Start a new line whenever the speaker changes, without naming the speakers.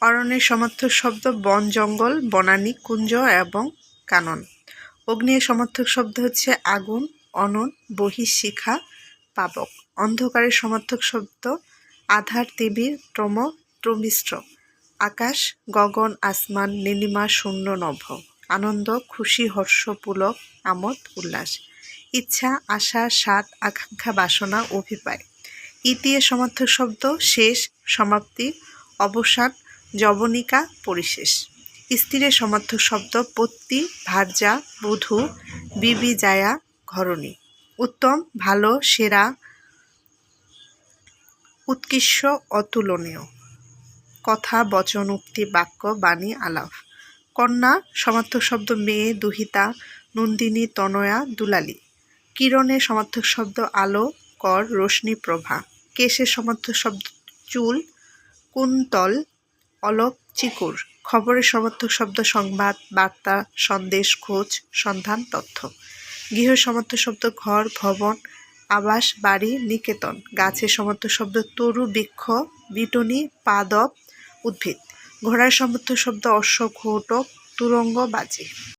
অরণ্যের সমার্থক শব্দ বন, জঙ্গল, বনানী, কুঞ্জ এবং কানন। অগ্নির সমার্থক শব্দ হচ্ছে আগুন, অনন, বহিঃশিখা, পাবক। অন্ধকারের সমার্থক শব্দ আধার, তিমির, তম, ত্রমিশ্র। আকাশ, গগন, আসমান, নীলিমা, শূন্য, নভ। আনন্দ, খুশি, হর্ষ, পুলক, আমোদ, উল্লাস। ইচ্ছা, আশা, স্বাদ, আকাঙ্ক্ষা, বাসনা, অভিপ্রায়। ইতি এর সমার্থক শব্দ শেষ, সমাপ্তি, অবসান, যবনিকা, পরিশেষ। স্ত্রীর সমার্থক শব্দ পত্নী, ভার্যা, বধূ, বিবি, জায়া, ঘরণী। উত্তম, ভালো, সেরা, উৎকৃষ্ট, অতুলনীয়। কথা, বচন, উক্তি, বাক্য, বাণী, আলাপ। কন্যা সমার্থক শব্দ মেয়ে, দুহিতা, নন্দিনী, তনয়া, দুলালী। কিরণের সমার্থক শব্দ আলো, কর, রশ্মি, প্রভা। কেশের সমার্থক শব্দ চুল, কুন্তল, অলক, চিকুর। খবরের সমার্থক শব্দ সংবাদ, বার্তা, সন্দেশ, খোঁজ, সন্ধান, তথ্য। গৃহের সমার্থক শব্দ ঘর, ভবন, আবাস, বাড়ি, নিকেতন। গাছের সমার্থক শব্দ তরু, বৃক্ষ, বিটনি, পাদপ, উদ্ভিদ। ঘোড়ার সমার্থক শব্দ অশ্ব, ঘোটক, তুরঙ্গ, বাজি।